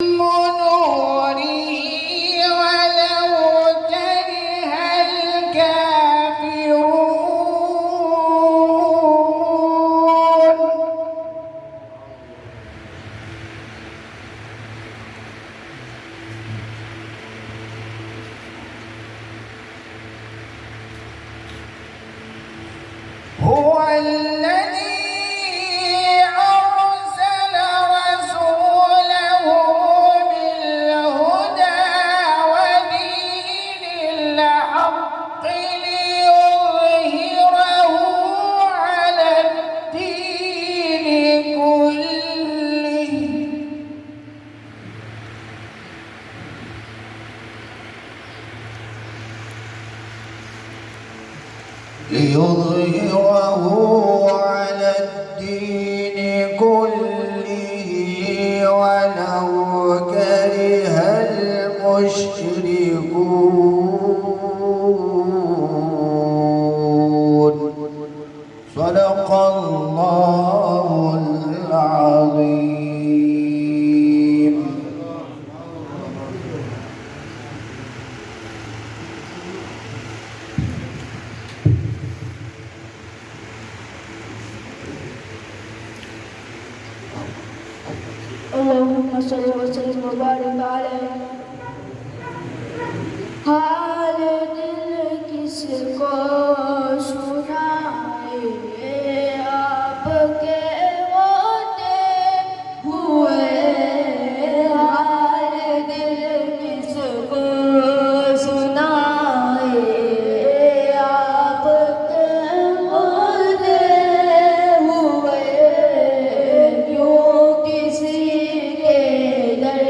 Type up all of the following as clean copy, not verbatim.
نوره ولو كره الكافرون. هو الذي أرسل رسوله بالهدى ودين الحق ليظهره على الدين كله على الدين كله ولو كره المشركون. صدق الله العظيم. اللهم صل وسلم وبارك عليه. حال دل کس کو سنائے آپ کے ہوتے ہوئے. حال دل کس کو سنائے آپ کے ہوتے ہوئے. کیوں کسی کے در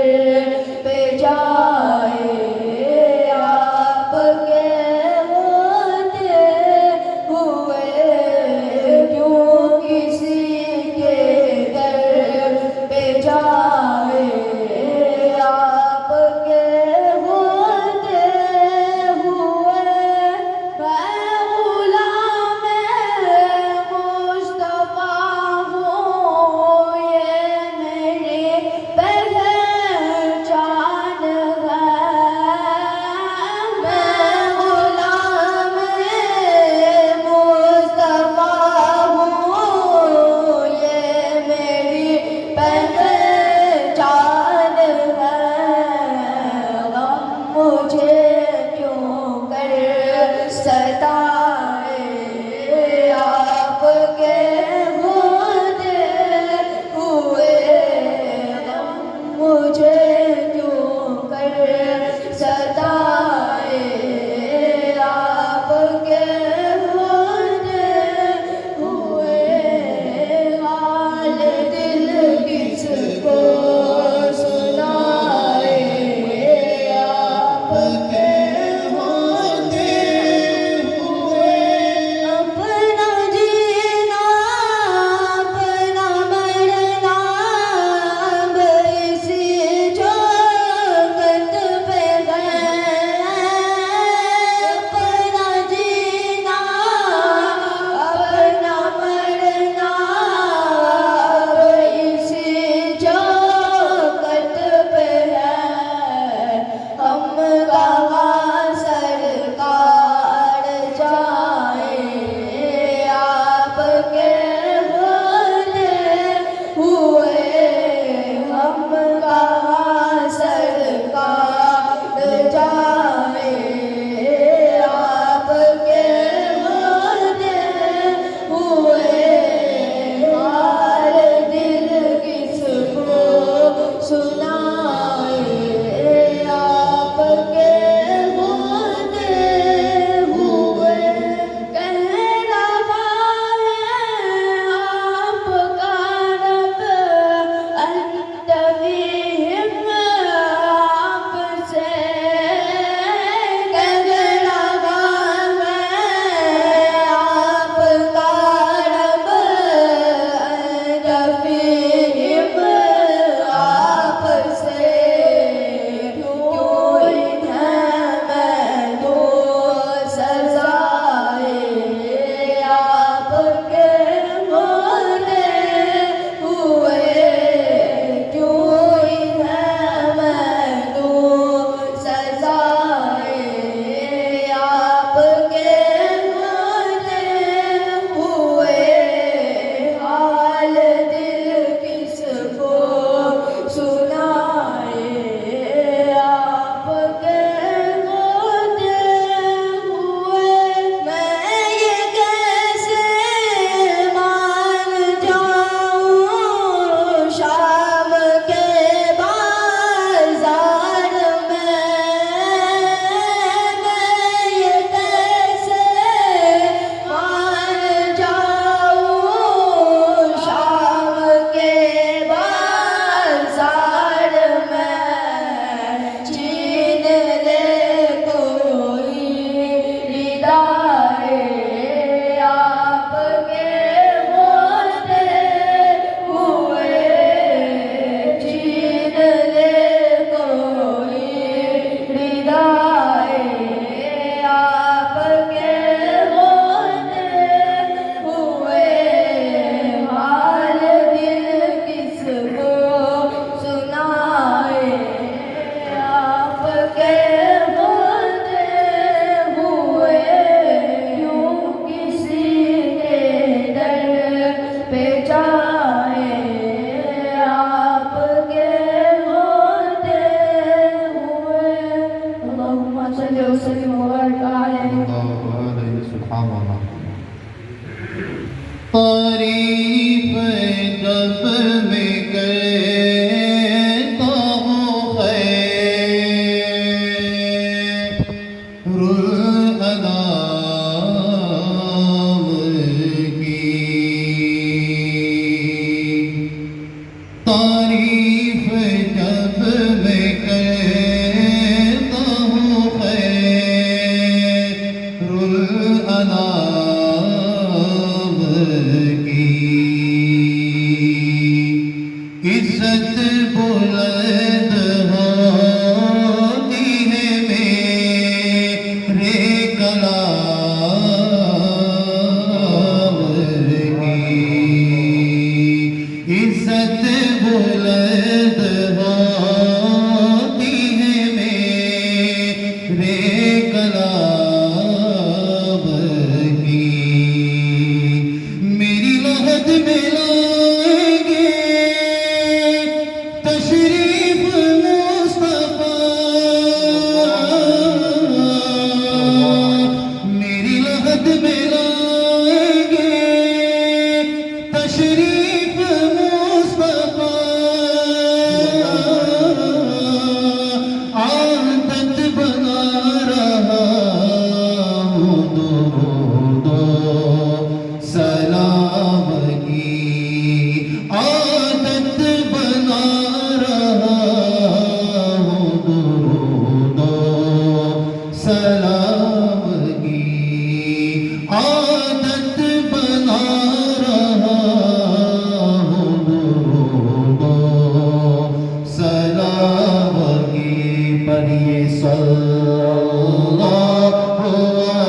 صلی اللہ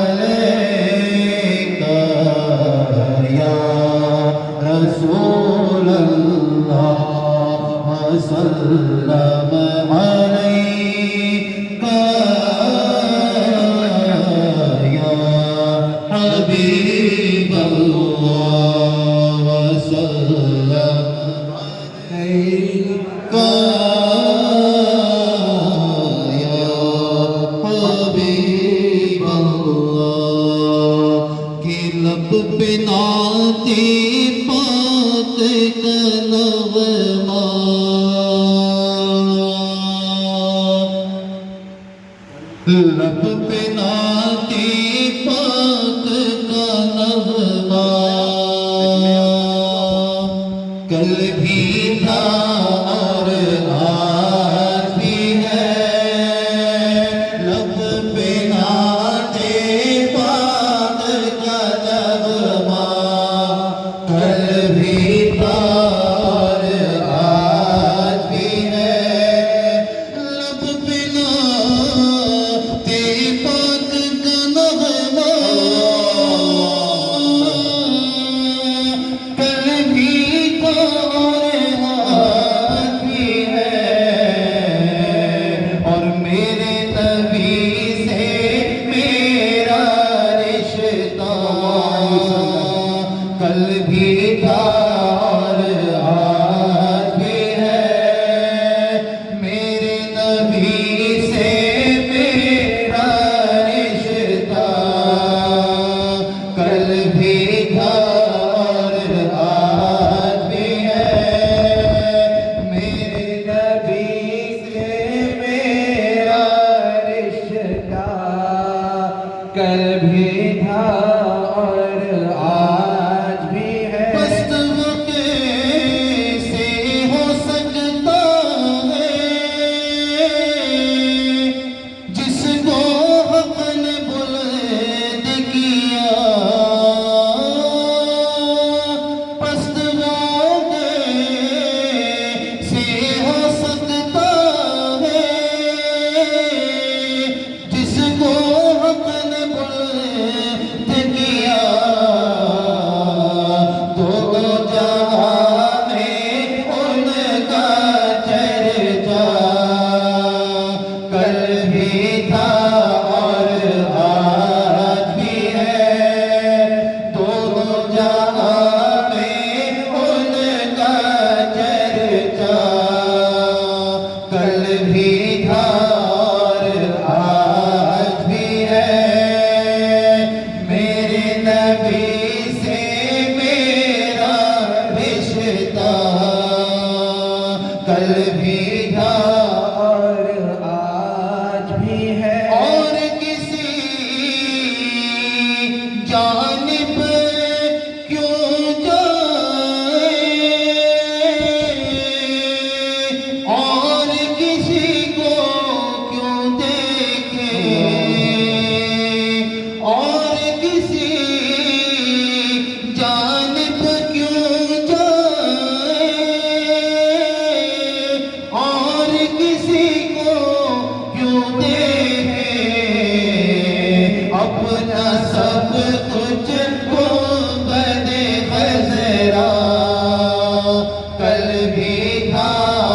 علیک یا رسول اللہ وسلم علیک یا حبیب اللہ وسلم علیک یا حبیب اللہ کہ لب پہ نعت پاک کا نغمہ لب پہ نعت پاک کا نغمہ کل بھی تھا اور آج بھی ہے لب پہ نعت پاک کا نغمہ کل بھی تھا اور آج بھی ہے لب پہ نعت پاک کا نغمہ کل بھی تھا اور آج بھی ہے اور میرے نبی سے میرا رشتہ کل بھی تھا اور آج بھی ہے میرے نبی سے میرا رشتہ کل بھی تھا اور آج بھی ہے میرے نبی سے میرا رشتہ کل بھی تھا اور آج بھی ہے بس وہ کیسے ہو سکتا ہے جس کو حق نے بلند کیا پست وہ کیسے ہو سکتا ہے جس کو حق نے بلند کیا دو جہاں میں ان کا چرچا کل بھی تھا اور آج بھی ہے دونوں جہاں میں ان کا چرچا کل بھی تھا اور آج بھی ہے میرے نبی سے میرا رشتہ کل بھی تھا اور آج بھی ہے اور کسی جانب کیوں جائے اور کسی کو کیوں دیکھے اور کسی جانب کیوں جائے اور کسی کو کیوں دیکھے اپنا سب کچھ گنبد خضرا کل بھی تھا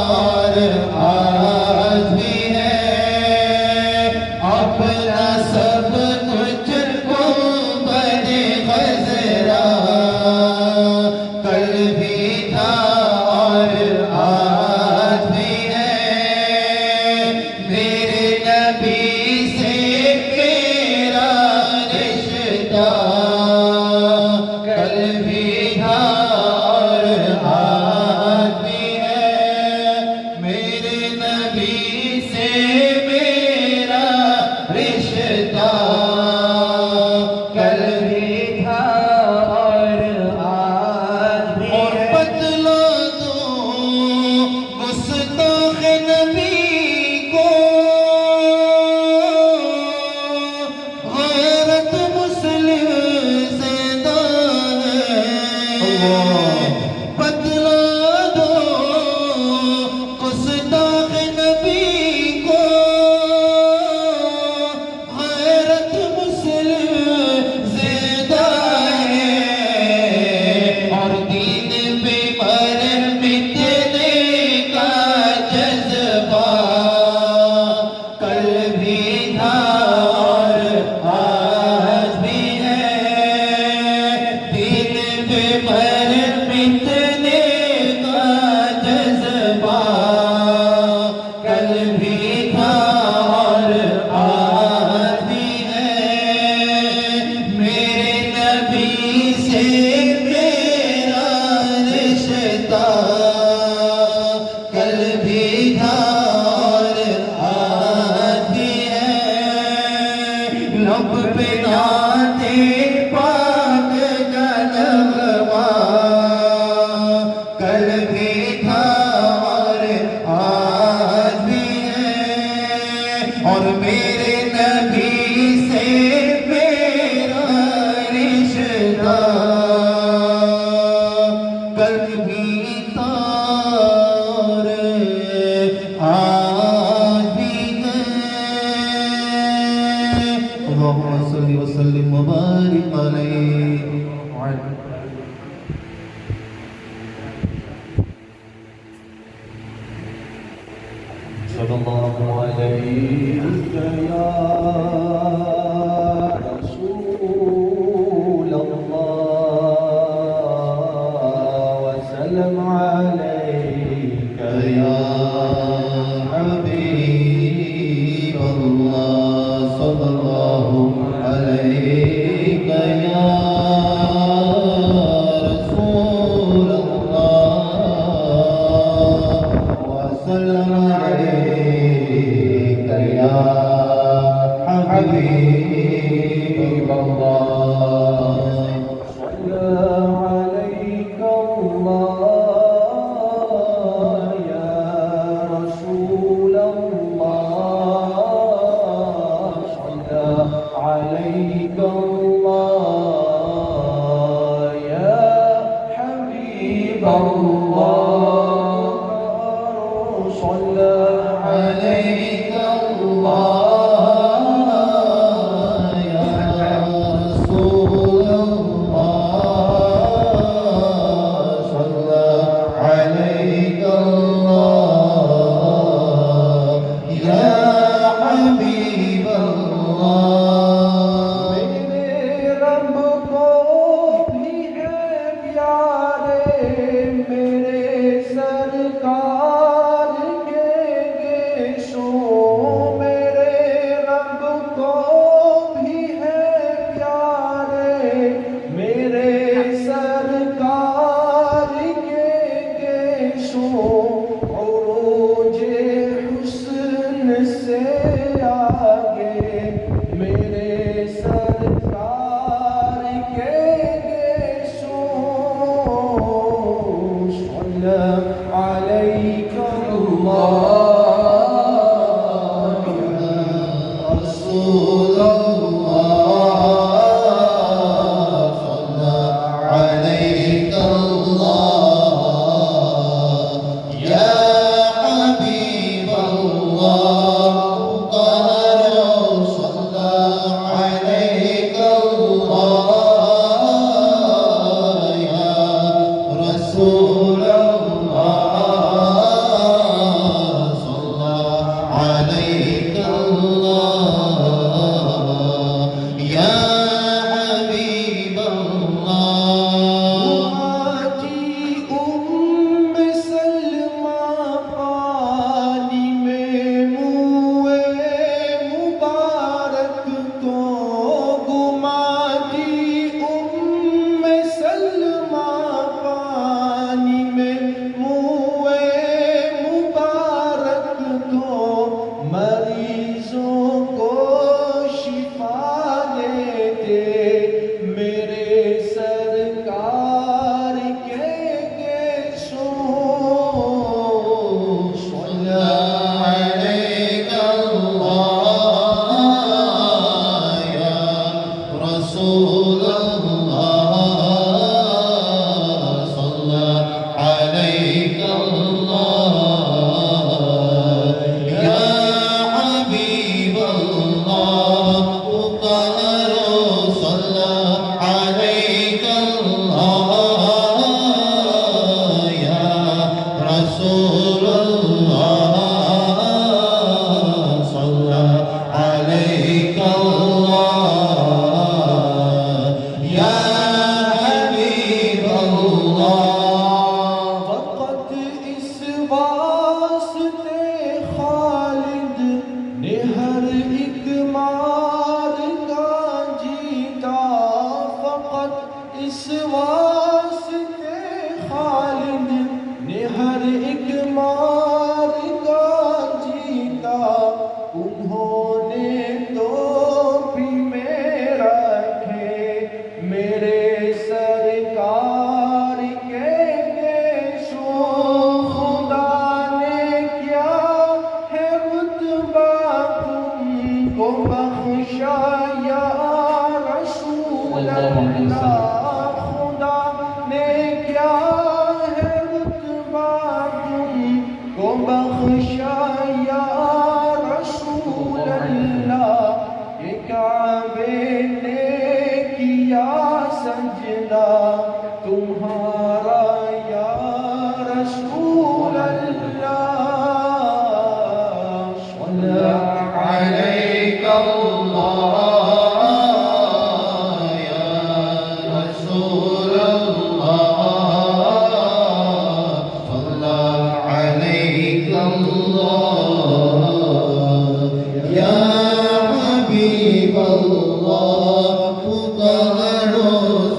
اور آج بھی ہے اپنا سب کچھ گنبد خضرا کل بھی تھا اور آج بھی ہے میرے نبی سے میرا رشتہ کل بھی تھا اور آج بھی ہے میرے نبی سے میرا رشتہ کل بھی تھا اور آج بھی ہے اور بتلا دو گستاخ نبی کو غیرت مسلم زندہ ہے بتلا دو گستاخ نبی کو بھی تھا اور آج بھی ہے، میرے نبی سے میرا رشتہ کل بھی تھا اور آج بھی ہے، لب پہ ناتے پاک کا نغمہ کل بھی تھا اور آج بھی ہے، اور میرے نبی سے میرا رشتہ کل بھی تھا اور آج بھی ہے۔ اللہم صلی وسلم وبارک علیہ صلی اللہ علیہ یا رسول اللہ وسلم علیک یا حبیب اللہ صلی اللہ علیک یا رسول اللہ وسلم علیک یا حبیب اللہ صلی علیک اللہ یا رسول اللہ صلی علیک اللہ یا حبیب اللہ صلی علیک اللہ یا رسول اللہ صلی علیک اللہ یا حبیب اللہ میرے رب کو بھی ہے پیارے میرے سرکار کے گیسو میرے رب کو بھی ہے پیارے میرے سرکار کے گیسو عروج حسن سے آگے میرے سرکار کے گیسو صلی علیک اللہ یا رسول اللہ صلی علیک اللہ یا حبیب اللہ صلی علیک اللہ یا رسول اللہ صلی علیک اللہ یا حبیب اللہ ام سلمہ پانی میں منہ مبارک کو گماتی ام سلمہ پانی میں منہ مبارک کو مری صلى عليك الله يا رسول الله صلى عليك الله يا حبيب الله فقهر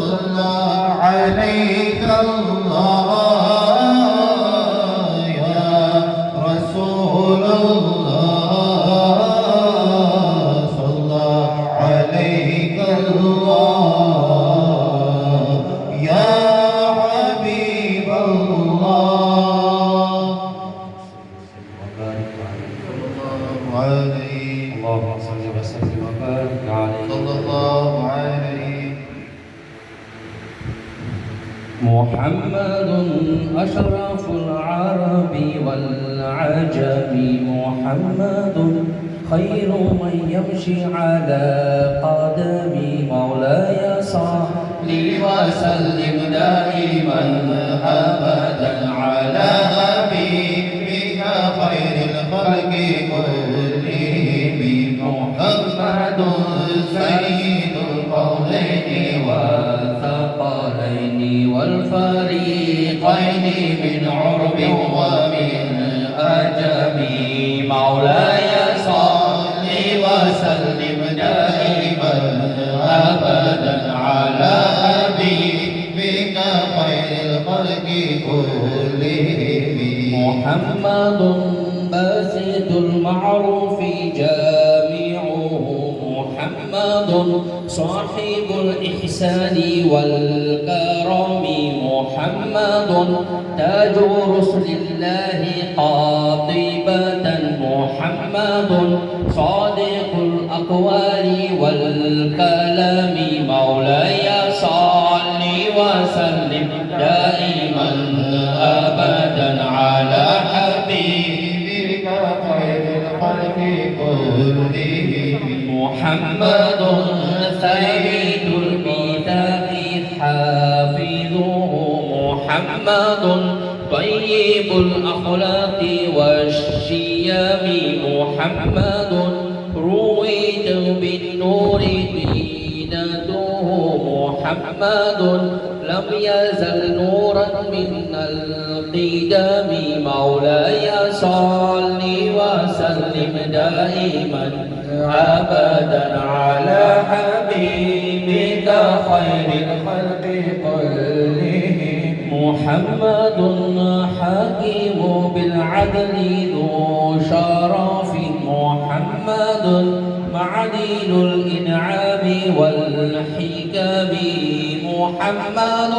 صلى عليك الله يا رسول الله صلى عليك الله يا حبيب الله اللهم صل وسلم وبارك عليه صلى الله عليه محمد أشرف العرب والعجم محمد خير من يمشي على قدم مولاي صل وسلم دائما أبدا على حبيبك خير الخلق كلهم محمد سيد القولين والثقلين والفريقين من عرب ومن أجم مولاي صل وسلم دائما أبدا على حبيبك خير الخلق كلهم محمد باسط المعروف جامعه محمد صاحب الإحسان والكرم محمد تاج رسل الله قاطبة محمد صادق الأقوال والكلام مولاي صل وسلم دائما أبدا على حبيبك خير الخلق كلهم محمد ثابت الميثاق حافظه محمد طيب الأخلاق والشيم محمد رويت بالنور دينته محمد لم يزل نورا من القدم مولاي صل وسلم دائما أبدا على حبيبك خير الخلق كلهم محمد حكيم بالعدل ذو شرف محمد معدن الإنعام والحكم محمد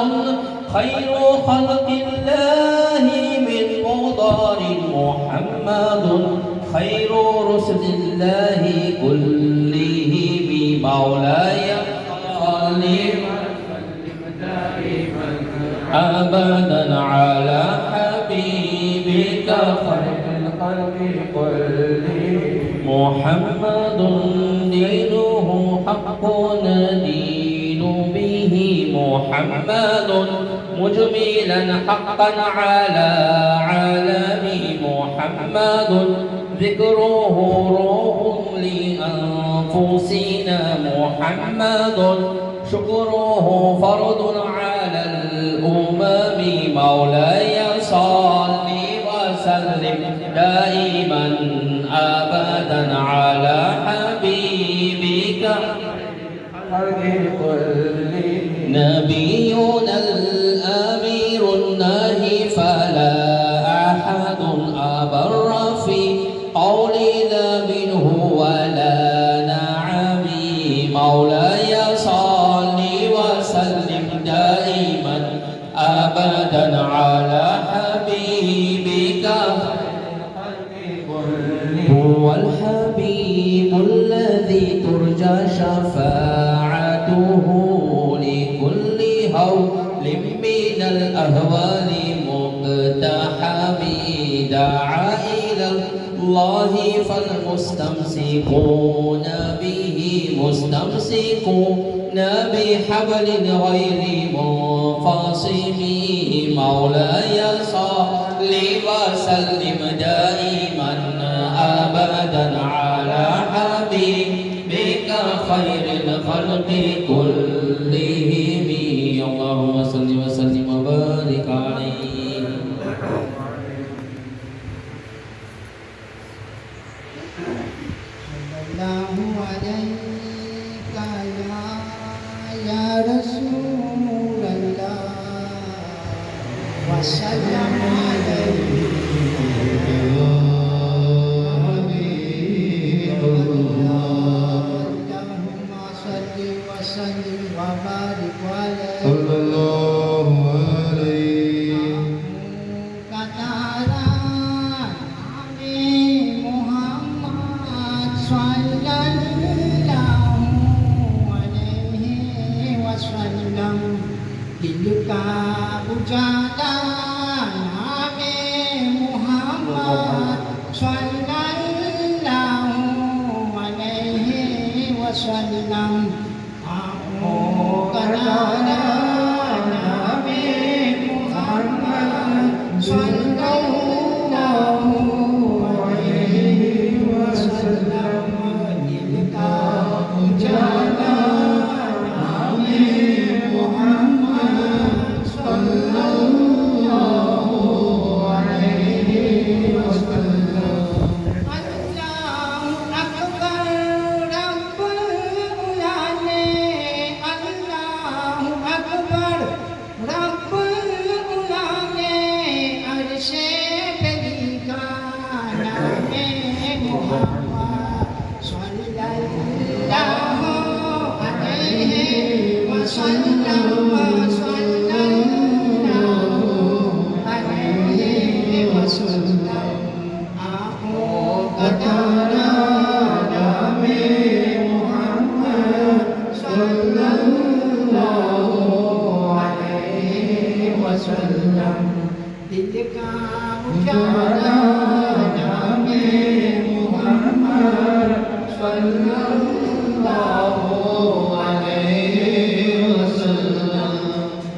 خير خلق الله من مضار محمد خير رسل الله كلهم مولاي صل أبدا على حبيبك خير الخلق كلهم محمد دينه حق ندين به محمد مجملا حقا على عالم محمد ذكره روح لأنفسنا محمد شكره فرض على الأمم مولاي صل وسلم دائما أبدا على حبيبك نبينا الأمير الناهي فلا أحد أبر في قول ذا منه ولا نعم مولاي صل وسلم دائما أبدا على حبيبك هو الحبيب الذي ترجى شفاعته لكل هول من الأهوال مقتحم دعا إلى الله فالمستمسكون به مستمسكون بحبل غير منفصم مولاي صل وسلم دائما أبدا الخلق كلهم اللهم صل وسلم وبارك عليه sallallahu alaika ya Rasulullah wa sallam Allahumma salli wa sallim wa barik alaihi sallallahu alaihi Katara Nabi Muhammad sallallahu alaihi wasallam Diluka ujala Nabi Muhammad sallallahu alaihi wasallam Aku katara Nabi Muhammad sallallahu alaihi wasallam Diluka ujala Nabi Muhammad sallallahu alaihi wasallam Allahu akbar rabbul alamin Allahu akbar rabbul alamin arshe pelika name Muhammad sallallahu alaihi wasallam sallallahu alaihi wasallam aku katara Nabi Muhammad sallallahu alaihi wasallam Diluka ujala Nabi Muhammad sallallahu alaihi wasallam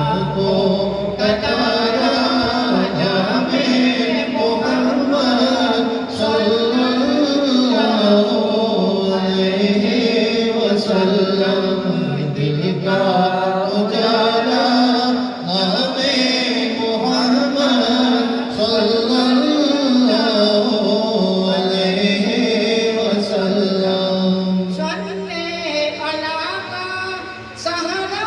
Aku katara Nabi Muhammad sallallahu alaihi wasallam Diluka ujala Nabi Muhammad sallallahu alaihi wasallam Salli ala sahara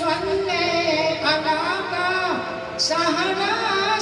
salli ala sahara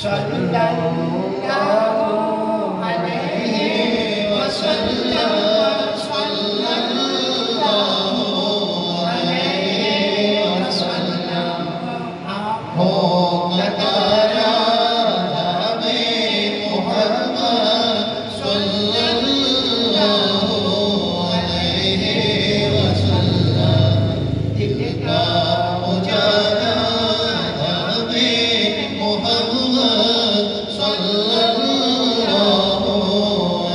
sallallahu alaihi wasallam sallallahu alaihi wasallam Aku katara Nabi Muhammad sallallahu alaihi wasallam Diluka ujala Nabi Muhammad sallallahu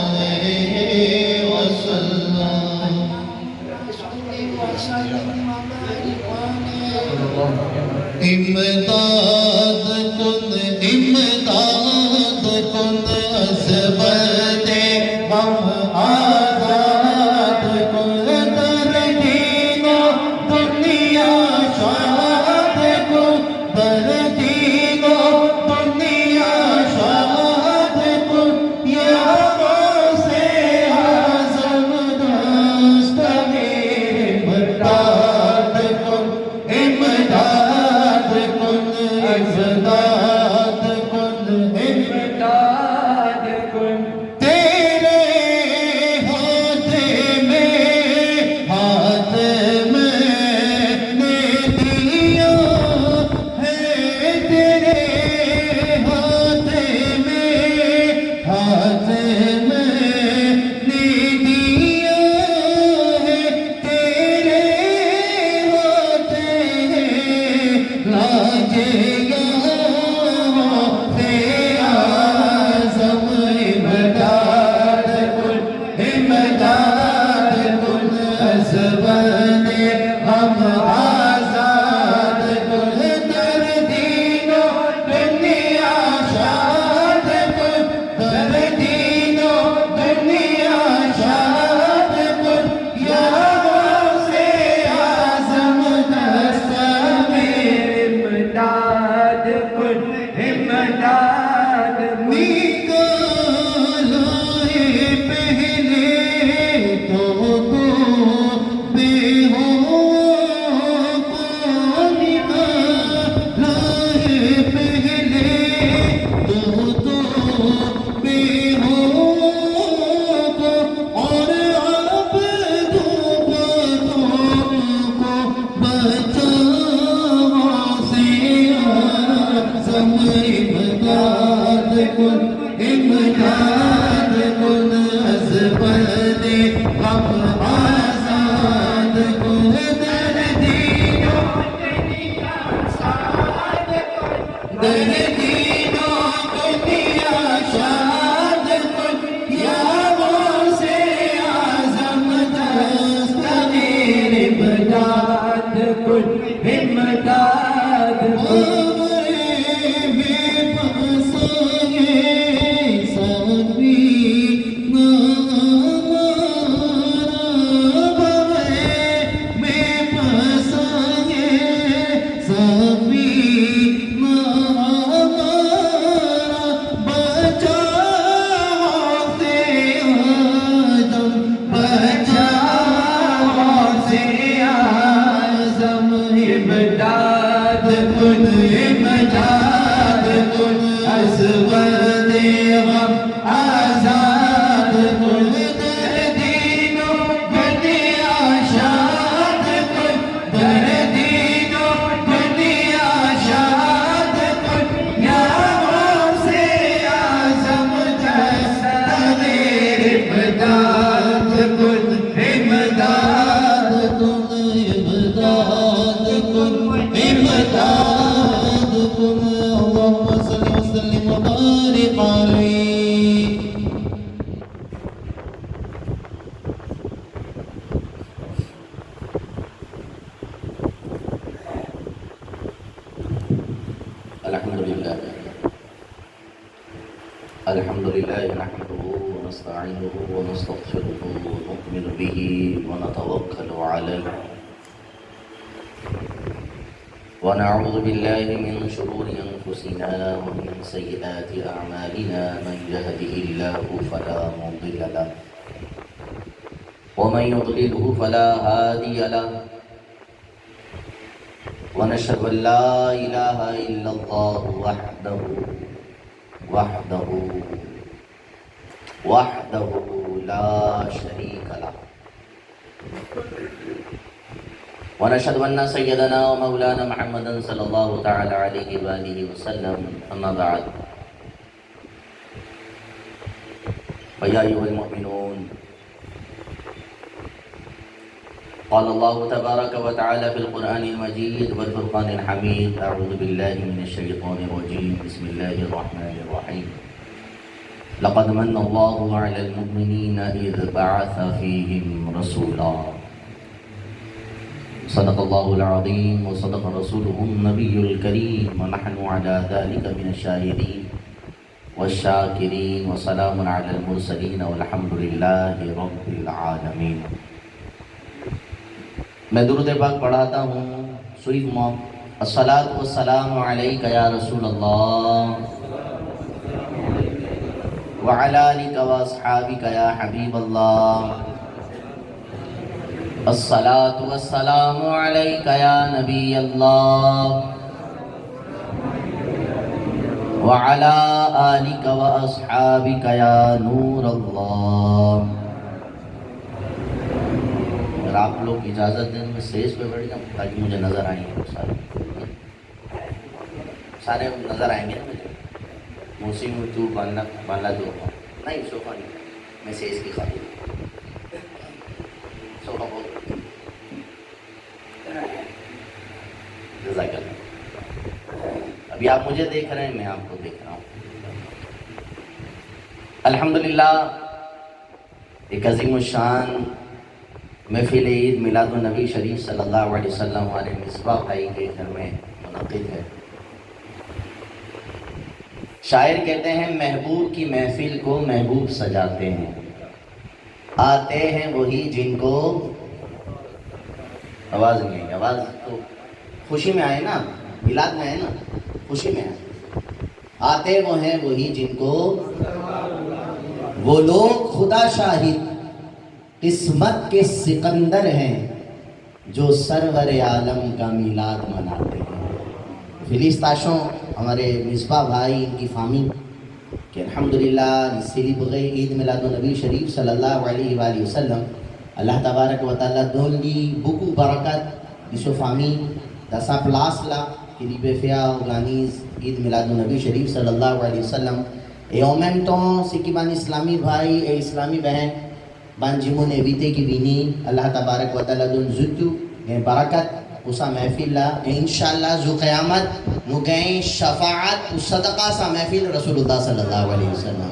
alaihi wasallam Salli wa sallim wa barik alaihi imdad kun azbate gam azad kun dardino duniya shad kun dardino duniya shad kun ya se azam dastane imdad kun بچاؤں سے اعظم امداد کن، امداد کن از بد غم آزاد کن، دردیوں دردیوں دنیا شاد کن، یا غوث اعظم دستگیر امداد کن، امداد کن۔ الحمد لله نحمده ونستعينه ونستغفره ونؤمن به ونتوكل عليه ونعوذ بالله من شرور أنفسنا ومن سيئات أعمالنا، من يهده الله فلا مضل له ومن يضلله فلا هادي له، ونشهد أن لا إله إلا الله وحده لا شريك له، ونشهد أن سيدنا ومولانا محمدا صلى الله تعالى عليه وآله وسلم. أما بعد، فيا أيها المؤمنون، قال الله تبارك وتعالى في القرآن المجيد والفرقان الحميد: أعوذ بالله من الشيطان الرجيم، بسم الله الرحمن الرحيم. لقد من الله على المؤمنين إذ بعث فيهم رسولا. صدق الله العظيم وصدق رسوله النبي الكريم، ونحن على ذلك من الشاهدين والشاكرين، وسلام على المرسلين والحمد لله رب العالمين. میں درود پاک پڑھاتا ہوں. سوئی موم الصلاۃ والسلام علیک یا رسول اللہ وعلی آلک واصحابک یا حبیب اللہ. الصلاۃ والسلام علیک یا نبی اللہ وعلی آلک واصحابک یا نور اللہ. اگر آپ لوگ اجازت دیں میں سیج پہ بیٹھ جاؤں تاکہ مجھے نظر آئیں گے. سارے نظر آئیں گے نا مجھے. موسیقی میں تو بالا دو نہیں صوفہ نہیں، میں سیج کی خاطر صوفہ بہت جزاک اللہ. ابھی آپ مجھے دیکھ رہے ہیں، میں آپ کو دیکھ رہا ہوں. الحمدللہ ایک عظیم الشان محفل عید میلاد النبی شریف صلی اللہ علیہ وسلم ہمارے مصباح بھائی کے گھر میں منعقد ہے. شاعر کہتے ہیں محبوب کی محفل کو محبوب سجاتے ہیں، آتے ہیں وہی جن کو آواز نہیں آئی. آواز تو خوشی میں آئے نا، میلاد میں ہے نا، خوشی میں آئے. آتے وہ ہیں وہی جن کو وہ لوگ خدا شاہد قسمت کے سکندر ہیں جو سرور عالم کا میلاد مناتے ہیں. فلیس تاشوں ہمارے مصباح بھائی ان کی فامی کہ الحمدللہ سیلی بغی عید میلاد النبی شریف صلی اللہ علیہ وآلہ وسلم اللہ تبارک و تعالیٰ دولی بکو برکت di sua famiglia, da sa plasla, che li befea organiz Eid Miladun Nabi Sharif sallallahu alaihi wasallam. Et en même temps, ce qui ban islami bhai et islami behen, ban jimon evite ki bini, Allah tabarak wa ta'ala dun zutu, gen barakat, usa mahfil la, et inshallah zu qiyamat, nu gain shafaat, us sadaqa sa mahfil Rasulullah sallallahu alaihi wasallam.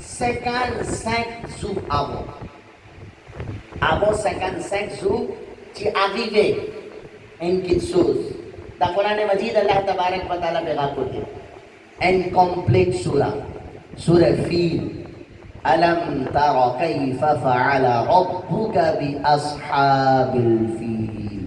55 jours avant. Avant 55 jours, tu arrivais une petite chose. Dans Coran Majid, Allah Tabarak wa Ta'ala bi raconter une complète surah, surah Fil. Alam tara kayfa fa'ala rabbuka bi ashabil fil.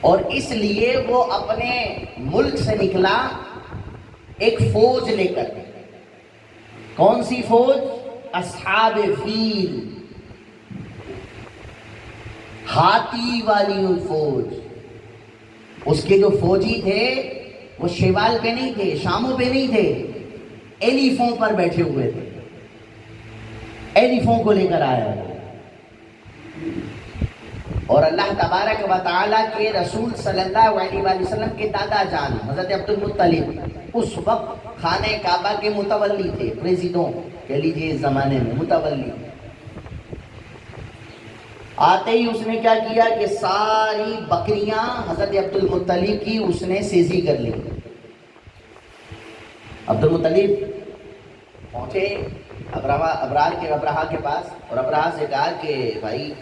اور اس لیے وہ اپنے ملک سے نکلا ایک فوج لے کر. کون سی فوج؟ اصحاب فیل، ہاتھی والی فوج. اس کے جو فوجی تھے وہ شیوال پہ نہیں تھے، شاموں پہ نہیں تھے، ایلیفوں پر بیٹھے ہوئے تھے. ایلیفوں کو لے کر آیا. اور اللہ تبارک و تعالیٰ کے رسول صلی اللہ علیہ وآلہ وسلم کے دادا جان حضرت عبد المطلب اس وقت خانہ کعبہ کے متولی تھے، پریزیڈوں کہہ لیجیے اس زمانے میں، متولی. آتے ہی اس نے کیا کیا کہ ساری بکریاں حضرت عبد المطلب کی اس نے سیزی کر لی. عبد المطلب پہنچے ابراہا کے پاس اور ابراہا سے کہا کہ بھائی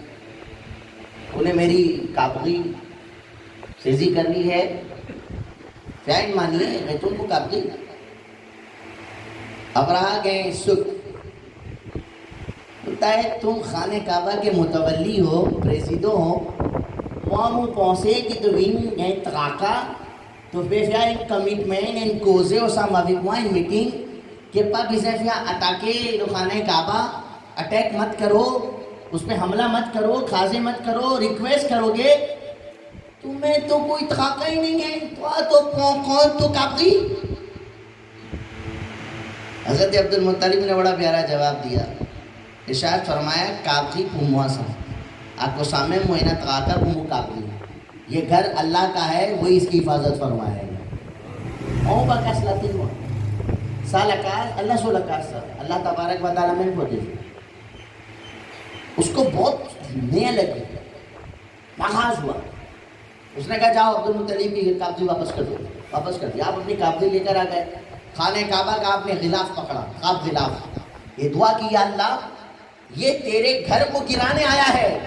انہیں میری قابضی سیزی کر لی ہے، فین مانی ہے، میں تم کو قابضی. ابراہا گئے سکھ، بولتا ہے تم خانہ کعبہ کے متولی ہو، پریزیڈو ہو، وہاں پہنچے کہ تو ون گئے تقاقا تو بیفیا ایک کمٹمنٹ ان کوزے اور سامبھاوک وہاں میٹنگ کہ پا بیزیفیا اٹاکے خانہ کعبہ اٹیک مت کرو، اس پہ حملہ مت کرو، کھازے مت کرو، ریکویسٹ کرو گے. تمہیں تو کوئی تقاقا ہی نہیں ہے، تو کون تو قابضی. حضرت عبد المطلب نے بڑا پیارا جواب دیا، ارشاد فرمایا قابضی پھومواسا آپ کو سامنے موئنہ تقاقا پھومو قابضی. یہ گھر اللہ کا ہے، وہی اس کی حفاظت فرمائے گا. او باکاس لاتی ہوا سالکاس اللہ سولکاس اللہ تبارک و تعالیٰ میں پہنچے. اس کو بہت نیا لگی، ناراض ہوا. اس نے کہا جاؤ عبد المطلب کی قابضی واپس کر دو. واپس کر دیا. آپ اپنی قابضی لے کر آ گئے. خانہ کعبہ کا آپ نے غلاف پکڑا، قابض غلاف. یہ دعا کی یا اللہ یہ تیرے گھر کو گرانے آیا ہے،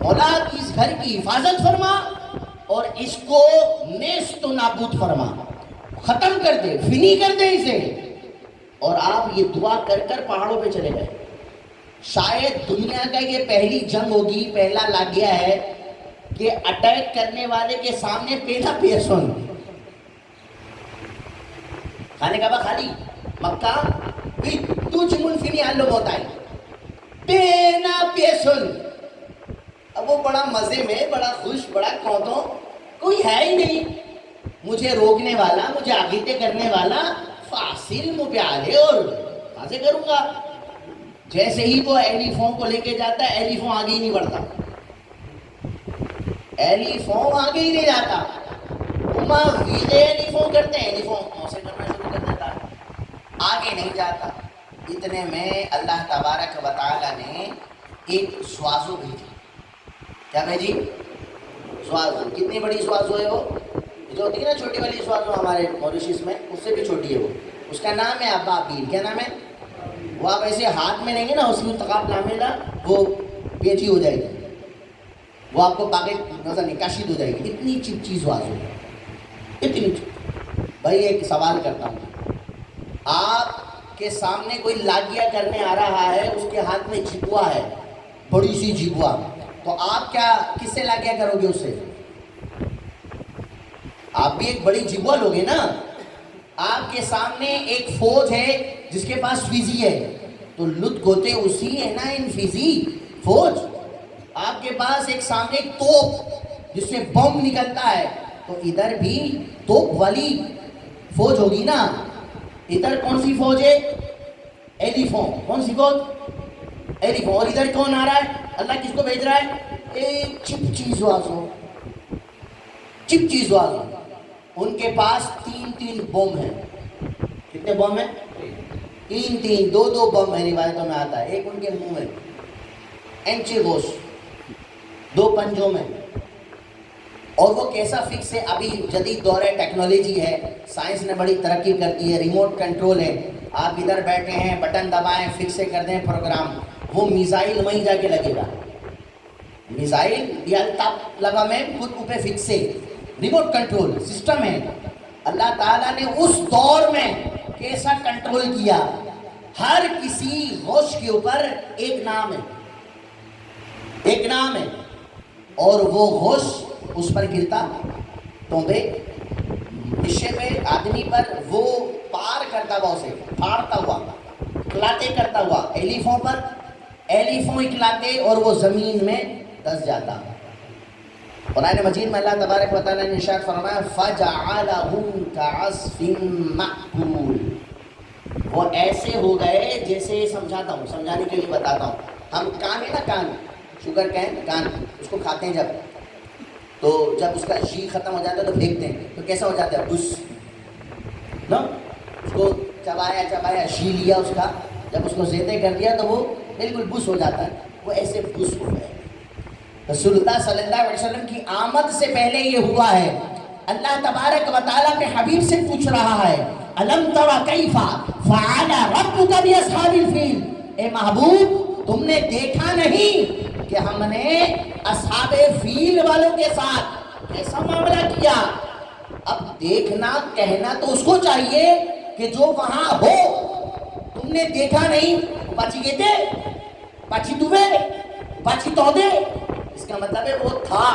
مولا اس گھر کی حفاظت فرما اور اس کو نیست و نابود فرما، ختم کر دے، فنی کر دے اسے. اور آپ یہ دعا کر کر پہاڑوں پہ چلے گئے. شاید دنیا کا یہ پہلی جنگ ہوگی، پہلا لاگیا ہے کہ اٹیک کرنے والے کے سامنے پہلا پیسون. خانہ کعبہ خالی، مکہ تجھ منفنی آلو بہتائی پینا پیسون. اب وہ بڑا مزے میں، بڑا خوش، بڑا کھوتوں، کوئی ہے ہی نہیں مجھے روکنے والا، مجھے آگیتے کرنے والا. فاصل مبیالے اور کیسے کروں گا. جیسے ہی وہ ایلیفوں کو لے کے جاتا ہے، ایلیفوں آگے ہی نہیں بڑھتا، ایلیفوں آگے ہی نہیں جاتا. ایلیفوں کرتے ہیں، ایلیفوں سے کرنا شروع کر دیتا ہے، آگے نہیں جاتا. اتنے میں اللہ تبارک و تعالیٰ نے ایک سوازو بھیجی. کیا بھیجی؟ سوازو. کتنی بڑی سوازو ہے وہ؟ جو ہوتی ہے نا چھوٹی والی سوازو ہمارے موریشیس میں، اس سے بھی چھوٹی ہے وہ. اس کا نام ہے ابابیل. کیا نام ہے؟ وہ آپ ایسے ہاتھ میں لیں گے نا، اس میں تقاب نامیلا وہ پیچی ہو جائے گی، وہ آپ کو پاکٹ نظر نکاشید ہو جائے گی. اتنی چپ چیز سوازو ہے، اتنی چپ. بھائی ایک سوال کرتا ہوں، آپ کے سامنے کوئی لاگیا کرنے آ رہا ہے، اس کے ہاتھ میں جھبوا ہے، بڑی سی جھبوا، تو آپ کیا کس سے لاگیا کرو گے؟ اس سے آپ بھی ایک بڑی جھبوا لوگے نا. آپ کے سامنے ایک فوج ہے جس کے پاس فیزی ہے، تو لط گوتے اسی ہے نا ان فیزی فوج. آپ کے پاس ایک سامنے ایک توپ جس سے بم نکلتا ہے، تو ادھر بھی توپ والی فوج ہوگی نا. ادھر کون سی فوج ہے؟ ایلیفوں. کون سی فوج؟ ایلیفوں. اور ادھر کون آ رہا ہے؟ اللہ کس کو بھیج رہا ہے؟ ایک چپ چیز وازو، چپ چیز وازو. ان کے پاس 3 بم ہیں. کتنے بم ہیں؟ 3 2 بم ہے، روایتوں میں آتا ہے. ایک ان کے منہ میں، اینچی گوش، 2 پنجوں میں. اور وہ کیسا فکس ہے؟ ابھی جدید دور ہے، ٹیکنالوجی ہے، سائنس نے بڑی ترقی کر دی ہے، ریموٹ کنٹرول ہے. آپ ادھر بیٹھے ہیں، بٹن دبائیں، فکس سے کر دیں پروگرام، وہ میزائل وہیں جا کے لگے گا. میزائل یا تاپ لگا میں خود اوپر فکس سے ریموٹ کنٹرول سسٹم ہے. اللہ تعالیٰ نے اس دور میں کیسا کنٹرول کیا. ہر کسی ہوش کے اوپر ایک نام ہے، ایک نام ہے، اور وہ ہوش اس پر گرتا توبے حصے پہ آدمی پر وہ پار کرتا ہوا اسے پھاڑتا ہوا اکلاتے کرتا ہوا ایلیفوں پر ایلیفوں اکلاتے اور وہ زمین میں دس جاتا. قرآن مجید میں اللہ تبارک و تعالیٰ نے ارشاد فرمایا فَجَعَلَهُمْ كَعَصْفٍ مَأْكُولٍ. وہ ایسے ہو گئے جیسے سمجھاتا ہوں سمجھانے کے لیے بتاتا ہوں. ہم کان ہے نا کان شوگر کین کان اس کو کھاتے ہیں تو جب اس کا جی ختم ہو جاتا ہے تو پھینکتے ہیں تو کیسا ہو جاتا ہے بس نا اس کو چبایا جی لیا اس کا جب اس کو زیتے کر دیا تو وہ بالکل بس ہو جاتا ہے. وہ ایسے بس ہو گئے. رسول اللہ صلی اللہ علیہ وسلم کی آمد سے پہلے یہ ہوا ہے. اللہ تبارک و تعالیٰ کے حبیب سے پوچھ رہا ہے الم تر کیف فعل ربک باصحاب الفیل. اے محبوب تم نے دیکھا نہیں کہ ہم نے اصحاب فیل والوں کے ساتھ کیسا معاملہ کیا. اب دیکھنا کہنا تو اس کو چاہیے کہ جو وہاں ہو. تم نے دیکھا نہیں پاچی گیتے پاچی دوبے پاچی تودے. اس کا مطلب ہے وہ تھا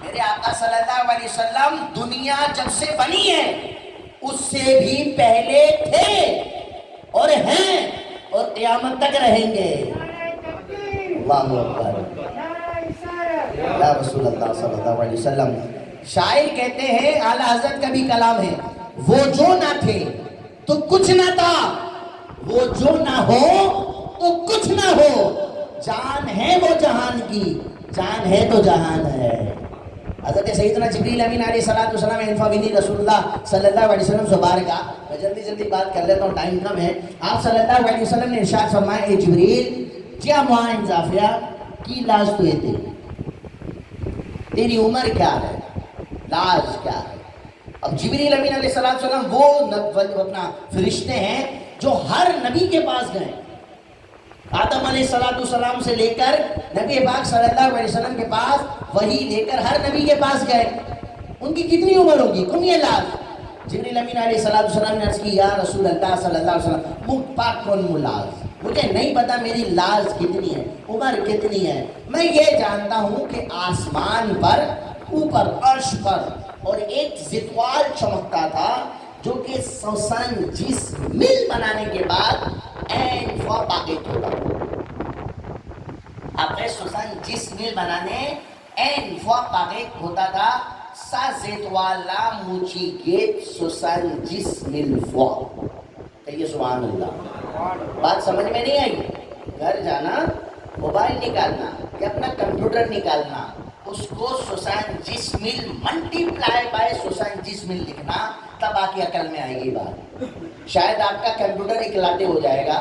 میرے آقا صلی اللہ علیہ وسلم دنیا جب سے بنی ہے اس سے بھی پہلے تھے اور ہیں اور قیامت تک رہیں گے. اللہ اکبر یا رسول اللہ صلی اللہ علیہ وسلم. شاعر کہتے ہیں اعلیٰ حضرت کا بھی کلام ہے وہ جو نہ تھے تو کچھ نہ تھا وہ جو نہ ہو تو کچھ نہ ہو. جان ہے وہ جہان کی جان ہے تو جہان ہے. حضرت سیدنا جبریل امین علیہ السلام انفاوینی رسول اللہ صلی اللہ علیہ وسلم سے بارکا. میں جلدی بات کر لیتا ہوں ٹائم کم ہے. آپ صلی اللہ علیہ وسلم نے ارشاد فرمایا اے جبریل کیا معاہن زافیہ کی لاج تو ہے تیری عمر کیا ہے لاج کیا ہے. اب جبریل امین علیہ السلام وہ اپنا فرشتے ہیں جو ہر نبی کے پاس گئے. آدم علیہ السلام سے لے کر نبی پاک صلی اللہ علیہ وسلم کے پاس وہی لے کر ہر نبی کے پاس گئے. ان کی کتنی عمر ہوگی کم یہ لاج. جبریل امین علیہ السلام نے عرض کی یا رسول اللہ صلی اللہ علیہ وسلم منہ پاک کن ملاز مجھے نہیں پتا میری لاج کتنی ہے عمر کتنی ہے. میں یہ جانتا ہوں کہ آسمان پر اوپر عرش پر اور ایک زتوال چمکتا تھا جو کہ 120 میل بنانے کے بعد این فا باقیت ہوتا. اب 120 میل بنانے این فا باقیت ہوتا تھا. سا زتوالا موچی گیت 120 میل فا. کہیے سبحان اللہ. بات سمجھ میں نہیں آئی. گھر جانا موبائل نکالنا یا اپنا کمپیوٹر نکالنا اس کو 120 میل ملٹیپلائی بائی 120 میل لکھنا تب آپ کی عقل میں آئے گی بات. شاید آپ کا کمپیوٹر اکلاتے ہو جائے گا.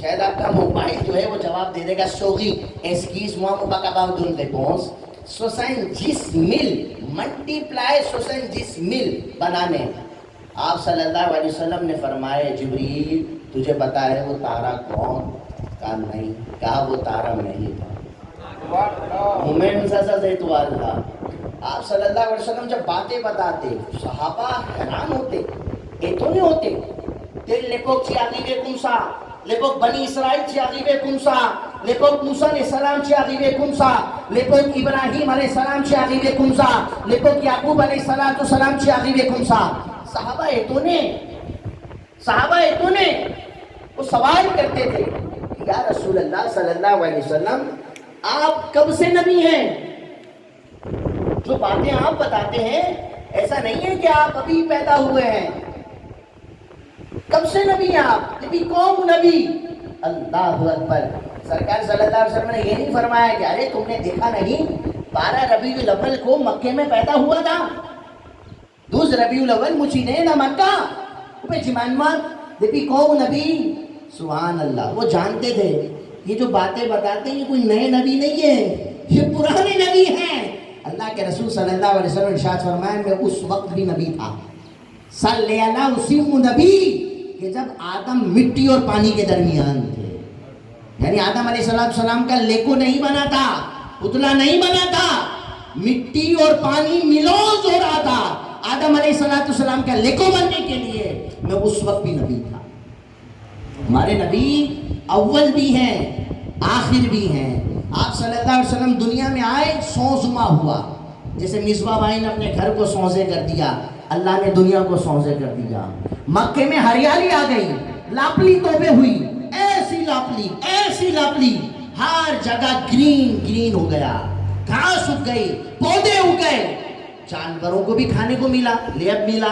شاید آپ کا موبائل جو ہے وہ جواب دے دے گا سوگی ایسکیز موا مباقا باو دون ریپونس. 120 میل ملٹیپلائی 120 میل بنانے. آپ صلی اللہ علیہ وسلم نے فرمایا جبریل تجھے پتا ہے وہ تارا کون. کہا نہیں. کہا وہ تارا میں ہی تھا. آپ صلی اللہ علیہ وسلم جب باتیں بتاتے صحابہ حیران ہوتے. یہ تو نہیں ہوتے تیل لیپوک چی آغیبے کنسا لیپوک بنی اسرائیل چی آغیبے کنسا لیپوک موسیٰ علیہ السلام چی آغیبے کنسا لیپوک ابراہیم علیہ السلام چی آغیبے کنسا لیپوک یعقوب علیہ السلام چی آغیبے کنسا. صحابہ تو نے وہ سوال کرتے تھے یا رسول اللہ صلی اللہ علیہ وسلم آپ کب سے نبی ہیں. جو باتیں آپ بتاتے ہیں ایسا نہیں ہے کہ آپ ابھی پیدا ہوئے ہیں. کب سے نبی ہیں آپ نبی کون نبی. اللہ اکبر. سرکار صلی اللہ علیہ وسلم نے یہ نہیں فرمایا کہ ارے تم نے دیکھا نہیں 12 ربیع الاول کو مکے میں پیدا ہوا تھا. 2 ربیع الاول مچینے نہ مکہ اوپے جمانوات نبی کون نبی. سبحان اللہ. وہ جانتے تھے یہ جو باتیں بتاتے ہیں یہ کوئی نئے نبی نہیں ہے یہ پرانے نبی ہیں. اللہ کے رسول صلی اللہ علیہ وسلم ارشاد فرمائے میں اس وقت بھی نبی تھا. صلی اللہ اسم نبی کہ جب آدم مٹی اور پانی کے درمیان تھے. یعنی آدم علیہ السلام کا لیکو نہیں بنا تھا پتلا نہیں بنا تھا. مٹی اور پانی ملوز ہو رہا تھا. آدم علیہ السلام کا لیکو بننے کے لیے میں اس وقت بھی نبی تھا. ہمارے نبی اول بھی ہیں آخر بھی ہیں آپ صلی اللہ علیہ وسلم دنیا میں آئے، سوزما ہوا، جیسے مصباح بھائی نے اپنے گھر کو سوزے کر دیا، اللہ نے دنیا کو سوزے کر دیا۔ مکے میں ہریالی آ گئی، لاپلی توبے ہوئی، ایسی لاپلی، ہر جگہ گرین گرین ہو گیا، گھاس اگ گئی، پودے اگ گئے، جانوروں کو بھی کھانے کو ملا، لیب ملا۔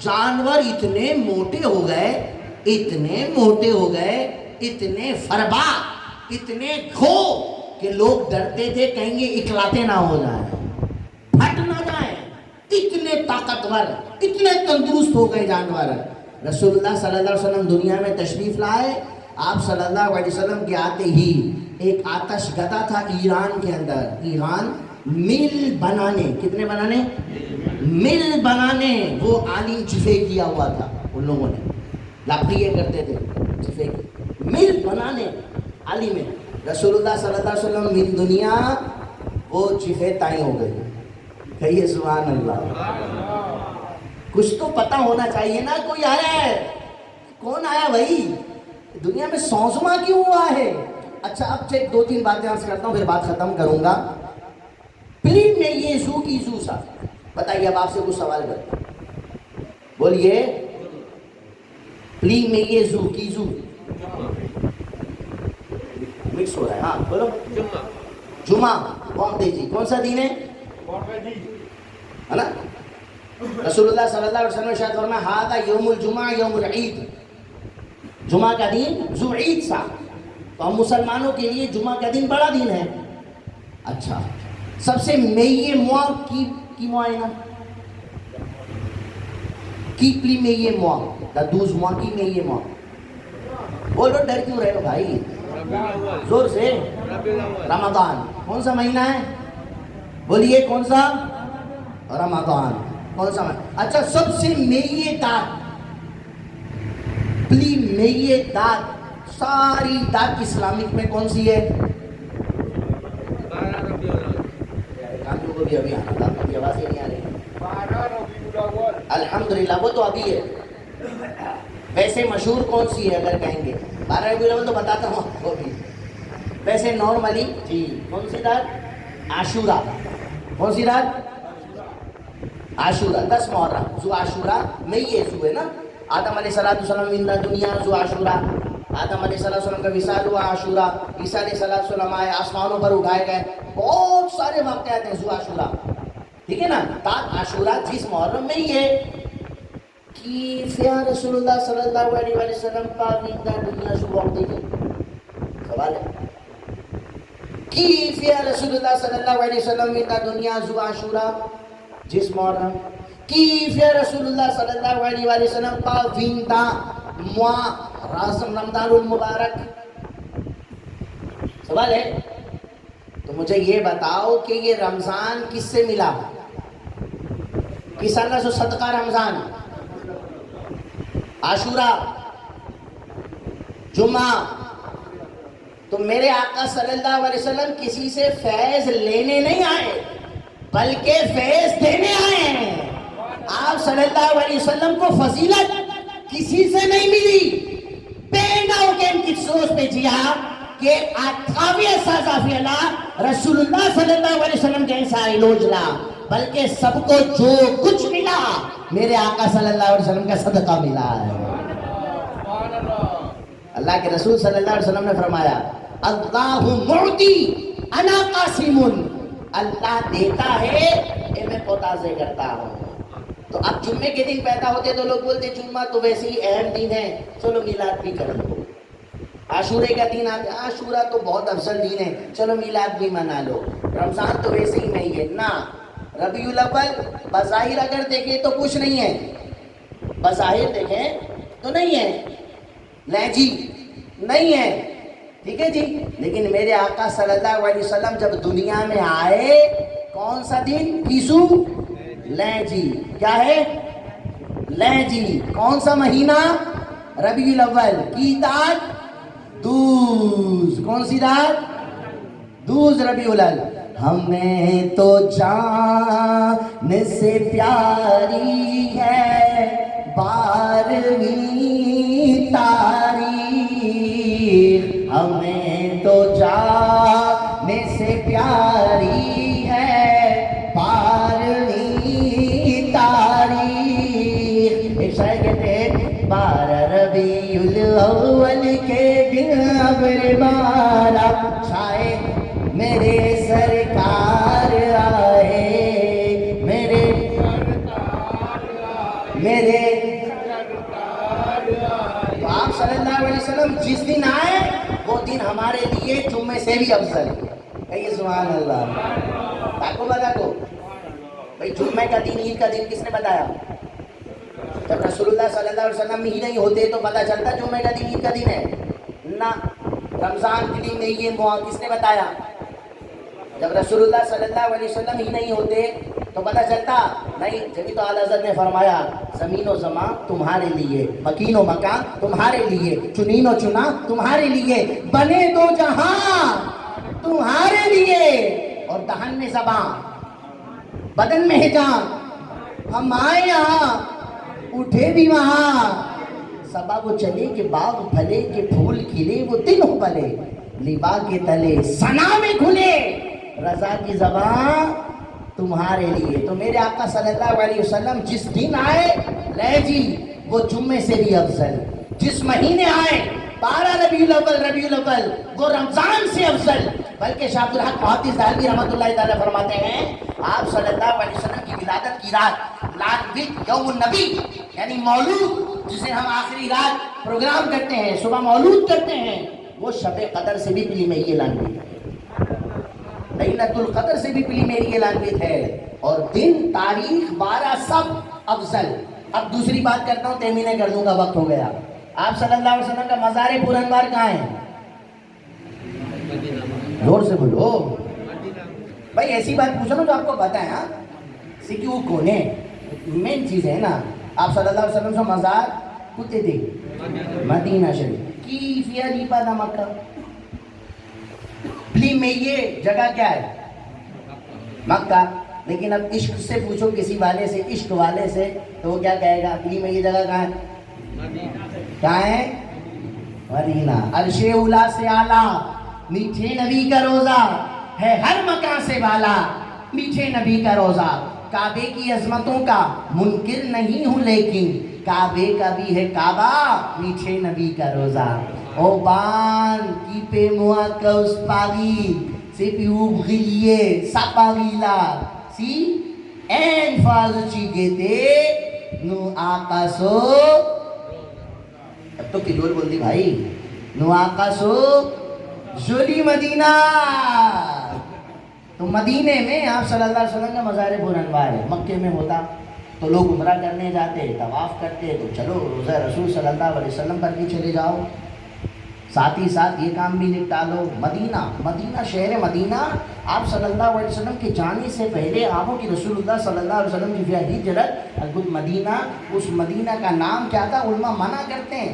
جانور اتنے موٹے ہو گئے، اتنے فربا، اتنے کھو کہ لوگ ڈرتے تھے کہیں گے اکلاتے نہ ہو جائیں، پھٹ نہ جائیں، اتنے طاقتور، اتنے تندرست ہو گئے جانور۔ رسول اللہ صلی اللہ علیہ وسلم دنیا میں تشریف لائے، آپ صلی اللہ علیہ وسلم کے آتے ہی ایک آتش گدا تھا ایران کے اندر، ایران مل بنانے، کتنے بنانے؟ مل بنانے، وہ عالم چفے کیا ہوا تھا، ان لوگوں نے لاپھی یہ کرتے تھے، چفے کی مل بنانے عالم میں۔ رسول اللہ صلی اللہ علیہ وسلم من دنیا، وہ چفے تائیں ہو گئی، کہیے سبحان اللہ۔ کچھ تو پتہ ہونا چاہیے نا، کوئی آیا ہے، کون آیا بھائی؟ دنیا میں سوزما کیوں ہوا ہے؟ اچھا اب چیک 2-3 باتیں عرض کرتا ہوں پھر بات ختم کروں گا۔ پلیم میں یہ زو کی زو سا، بتائیے اب آپ سے کچھ سوال کرتا ہوں، بولیے پلیم میں یہ زو کی زو مکس ہو رہا ہے، ہاں بولو۔ جمعہ کون دے جی، کون سا دین ہے نا؟ رسول اللہ صلی اللہ علیہ وسلم ارشاد فرمایا ہذا یوم الجمعہ یوم العید، جمعہ کا دن ذو عید سا، تو ہم مسلمانوں کے لیے جمعہ کا دن بڑا دن ہے۔ اچھا سب سے میے موا کی معائنہ کی پلی میے موا دا دوز موا کی میے موا، بولو ڈر کیوں رہے ہو بھائی، زور سے۔ رمضان کون سا مہینہ ہے؟ بولیے کون سا؟ رمضان کون سا مہینہ؟ اچھا سب سے میے داد، پلی میے داد، ساری داد اسلامک میں کون سی ہے؟ کانوں کو بھی ابھی آنا تھا، ابھی آواز ہی نہیں آ رہی۔ الحمدللہ وہ تو ابھی ہے، ویسے مشہور کون سی ہے اگر کہیں گے؟ 12 ربیع الاول تو بتاتا ہوں آپ کو بھی، ویسے نارملی جی کون سی رات؟ عاشورہ، کون سی رات؟ عاشورہ، 10 محرم، ذو عاشورہ میں یہ ذو ہے نا، آدم علیہ السلام من دنیا ذو عاشورہ، آدم علیہ السلام کا وصال ہوا عاشورہ، عیسیٰ علیہ السلام آئے آسمانوں پر اٹھائے گئے، بہت سارے واقعات ہیں ذو عاشورہ، ٹھیک ہے نا؟ تاک عاشورہ جس محرم میں ہی ہے کہ فیا رسول اللہ صلی اللہ علیہ وسلم کا دنیا شروع ہوتی ہے، سوال ہے کہ فیا رسول اللہ صلی اللہ علیہ وسلم دنیا ذو عاشورہ جس محرم کی فیا رسول اللہ صلی اللہ علیہ وسلم کا ویندا موا رمضان المبارک، سوال ہے۔ تو مجھے یہ بتاؤ کہ یہ رمضان کس سے ملا؟ کس اللہ سے صدقہ رمضان؟ عاشورہ، جمعہ۔ تو میرے آقا صلی اللہ علیہ وسلم کسی سے فیض لینے نہیں آئے بلکہ فیض دینے آئے ہیں۔ آپ صلی اللہ علیہ وسلم کو فضیلت کسی سے نہیں ملی، پینا ہو کے ان کی سوچ پہ جیا کہ رسول اللہ صلی اللہ علیہ وسلم جیسا الوجلا، بلکہ سب کو جو کچھ ملا میرے آقا صلی اللہ علیہ وسلم کا صدقہ ملا ہے۔ اللہ کے رسول صلی اللہ علیہ وسلم نے فرمایا اللہ معطی انا قاسم، اللہ دیتا ہے میں پوتازے کرتا ہوں۔ تو اب جمعے کے دن پیدا ہوتے تو لوگ بولتے جمعہ تو ویسے ہی اہم دن ہے، چلو میلاد بھی کر لو۔ عاشورے کا دن آتا ہے، عاشورہ تو بہت افضل دن ہے، چلو میلاد بھی منا لو۔ رمضان تو ویسے ہی نہیں ہے نا۔ ربیع الاول بظاہر اگر دیکھیں تو کچھ نہیں ہے، بظاہر دیکھیں تو نہیں ہے، لہجی نہیں ہے، ٹھیک ہے جی۔ لیکن میرے آقا صلی اللہ علیہ وسلم جب دنیا میں آئے کون سا دن؟ کیسو لہجی، کیا ہے؟ لہجی۔ کون سا مہینہ؟ ربیع الاول کی داد دوز، کون سی داد؟ دوز ربیع الاول۔ ہمیں تو جان سے پیاری ہے 12ویں تاریخ، ہمیں تو جان بارہ ربیع الاول کے دن ابر بارہ شاید میرے سرکار آئے میرے تو آپ صلی اللہ علیہ وسلم جس دن آئے وہ دن ہمارے لیے جمعے سے بھی افضل ہے. کہیے سبحان اللہ. تاکو بتا کو بھائی جمعے کا دن عید کا دن کس نے بتایا؟ جب رسول اللہ صلی اللہ علیہ وسلم ہی نہیں ہوتے تو پتہ چلتا جمعے کا دن عید کا دن ہے نہ. رمضان کے دن نہیں ہے کس نے بتایا؟ جب رسول اللہ صلی اللہ علیہ وسلم ہی نہیں ہوتے تو پتہ چلتا نہیں. جبھی تو اعلیٰ حضرت نے فرمایا زمین و زمان تمہارے لیے، مکین و مکان تمہارے لیے، چنین و چنا تمہارے لیے، بنے دو جہاں تمہارے لیے، اور دہن میں زبان بدن میں ہے جان. ہم آئے یہاں اٹھے بھی وہاں، سبا وہ چلے کہ باغ پھلے کہ پھول کھلے وہ دن ہو پلے، لبا کے تلے ثنا میں کھلے رضا کی زبان تمہارے لیے. تو میرے آقا صلی اللہ علیہ وسلم جس دن آئے لے جی وہ جمعے سے بھی افضل. جس مہینے آئے 12 ربیع الاول وہ رمضان سے افضل. بلکہ شاہ عبدالحق محدث دہلوی رحمۃ اللہ تعالیٰ فرماتے ہیں آپ صلی اللہ علیہ وسلم کی ولادت کی رات لانوید یوم النبی یعنی مولود جسے ہم آخری رات پروگرام کرتے ہیں، صبح مولود کرتے ہیں، وہ شب قدر سے بھی پلی میں یہ لانوید ہے، لیلۃ القدر سے بھی پلی میری یہ لانوید ہے. اور دن تاریخ 12 سب افضل. اب دوسری بات کرتا ہوں تیمینے کر دوں گا، وقت ہو گیا. آپ صلی اللہ علیہ وسلم کا مزار پرانوار کہاں ہے؟ زور سے بولو بھائی، ایسی بات پوچھو نا جو آپ کو پتا ہے. ہاں سکیو کونے مین چیز ہے نا. آپ صلی اللہ علیہ وسلم سے مزار کتے تھے مدینہ شریف کی فیا ریپا دا مکہ پلی میں یہ جگہ کیا ہے؟ مکہ. لیکن اب عشق سے پوچھو کسی والے سے، عشق والے سے، تو وہ کیا کہے گا؟ پلی میں یہ جگہ کہاں ہے؟ کہاں ہے؟ مدینہ. عرش اولا سے اعلیٰ میٹھے نبی کا روزہ ہے، ہر مکان سے والا میٹھے نبی کا روزہ. کعبے کی عظمتوں کا منکر نہیں ہوں لیکن کعبے کا بھی ہے کعبہ میٹھے نبی کا روزہ. او بان کی پہ موا کوس پاگی سی پیوب غلیے ساپاگیلا سی این فازو چیگے تے نو آقا سو. اب تو کجول بول دی بھائی. نو آقا سو جولی مدینہ. تو مدینے میں آپ صلی اللہ علیہ وسلم کا مزار پرانوار ہے. مکے میں ہوتا تو لوگ عمرہ کرنے جاتے، طواف کرتے، تو چلو روزہ رسول صلی اللہ علیہ وسلم پر بھی چلے جاؤ، ساتھ ہی ساتھ یہ کام بھی نپٹا لو. مدینہ شہر مدینہ آپ صلی اللہ علیہ وسلم کے جانے سے پہلے آبوں کی رسول اللہ صلی اللہ علیہ وسلم کی ہجرت الگد مدینہ. اس مدینہ کا نام کیا تھا؟ علماء منع کرتے ہیں.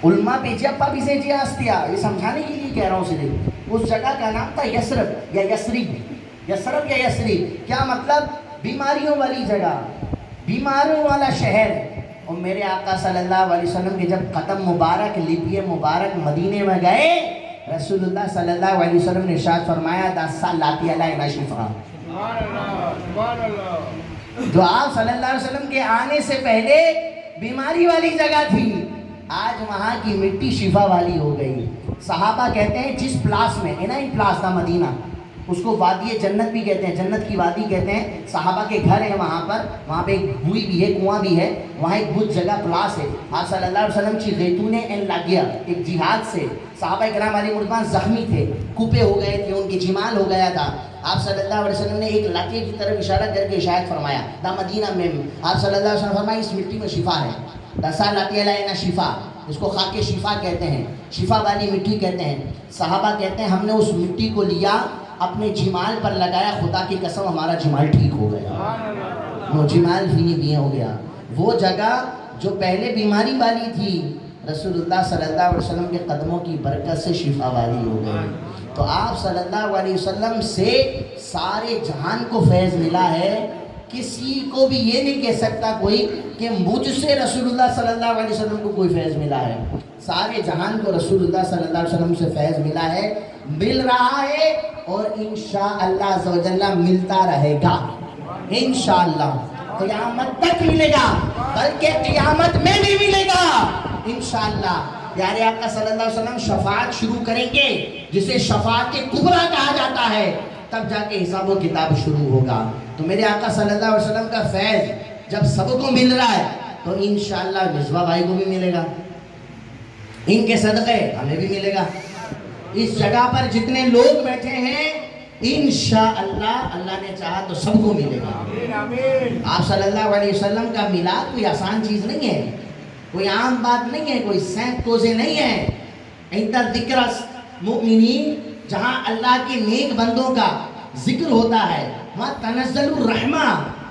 علماء پہ جپا بھی سے جی آستیا، یہ سمجھانے کے لیے کہہ رہا ہوں صرف. اس جگہ کا نام تھا یثرب یا یثرب. کیا مطلب؟ بیماریوں والی جگہ، بیماریوں والا شہر. اور میرے آقا صلی اللہ علیہ وسلم کے جب قدم مبارک لبی مبارک مدینے میں گئے، رسول اللہ صلی اللہ علیہ وسلم نے ارشاد فرمایا 10 سال لاتی علیہ شفا. جو آپ صلی اللہ علیہ وسلم کے آنے سے پہلے بیماری والی جگہ تھی، آج وہاں کی مٹی شفا والی ہو گئی. صحابہ کہتے ہیں جس پلاس میں پلاس تھا مدینہ، اس کو وادی جنت بھی کہتے ہیں، جنت کی وادی کہتے ہیں. صحابہ کے گھر ہیں وہاں پہ ایک بھوئی بھی ہے، کنواں بھی ہے، وہاں ایک بہت جگہ پلاس ہے. آپ صلی اللہ علیہ وسلم کی غیتون لگیا ایک جہاد سے صحابہ کرام علیہ مردان زخمی تھے، کوپے ہو گئے تھے، ان کی جمال ہو گیا تھا. آپ صلی اللہ علیہ وسلم نے ایک لاٹھی کی طرف اشارہ کر کے شاید فرمایا دا مدینہ میں. آپ صلی اللہ علیہ وسلم فرمایا اس مٹی میں شفا ہے. 10 سال لاتی علیہ شفا، اس کو خاک شفا کہتے ہیں، شفا والی مٹی کہتے ہیں. صحابہ کہتے ہیں ہم نے اس مٹی کو لیا، اپنے جمال پر لگایا، خدا کی قسم ہمارا جمال ٹھیک ہو گیا، وہ جمال فینی بھی ہو گیا. وہ جگہ جو پہلے بیماری والی تھی، رسول اللہ صلی اللہ علیہ وسلم کے قدموں کی برکت سے شفا والی ہو گئی. تو آپ صلی اللہ علیہ وسلم سے سارے جہان کو فیض ملا ہے. کسی کو بھی یہ نہیں کہہ سکتا کوئی کہ مجھ سے رسول اللہ صلی اللہ علیہ وسلم کو کوئی فیض ملا ہے. سارے جہان کو رسول اللہ صلی اللہ علیہ وسلم سے فیض ملا ہے، مل رہا ہے، اور انشاءاللہ عز و جل ملتا رہے گا انشاءاللہ. قیامت تک ملے گا، بلکہ قیامت میں بھی ملے گا انشاءاللہ۔ پیارے آقا صلی اللہ علیہ وسلم شفاعت شروع کریں گے، جسے شفاعت کبریٰ کہا جاتا ہے، تب جا کے حساب و کتاب شروع ہوگا۔ تو میرے آقا صلی اللہ علیہ وسلم کا فیض جب سب کو مل رہا ہے تو انشاءاللہ مصباح بھائی کو بھی ملے گا، ان کے صدقے ہمیں بھی ملے گا۔ اس جگہ پر جتنے لوگ بیٹھے ہیں انشاءاللہ اللہ نے چاہا تو سب کو ملے گا۔ آپ صلی اللہ علیہ وسلم کا میلاد کوئی آسان چیز نہیں ہے، کوئی عام بات نہیں ہے، کوئی سینک کوزے نہیں ہے۔ عند ذکر المؤمنین، جہاں اللہ کے نیک بندوں کا ذکر ہوتا ہے وہاں تنزل الرحمہ،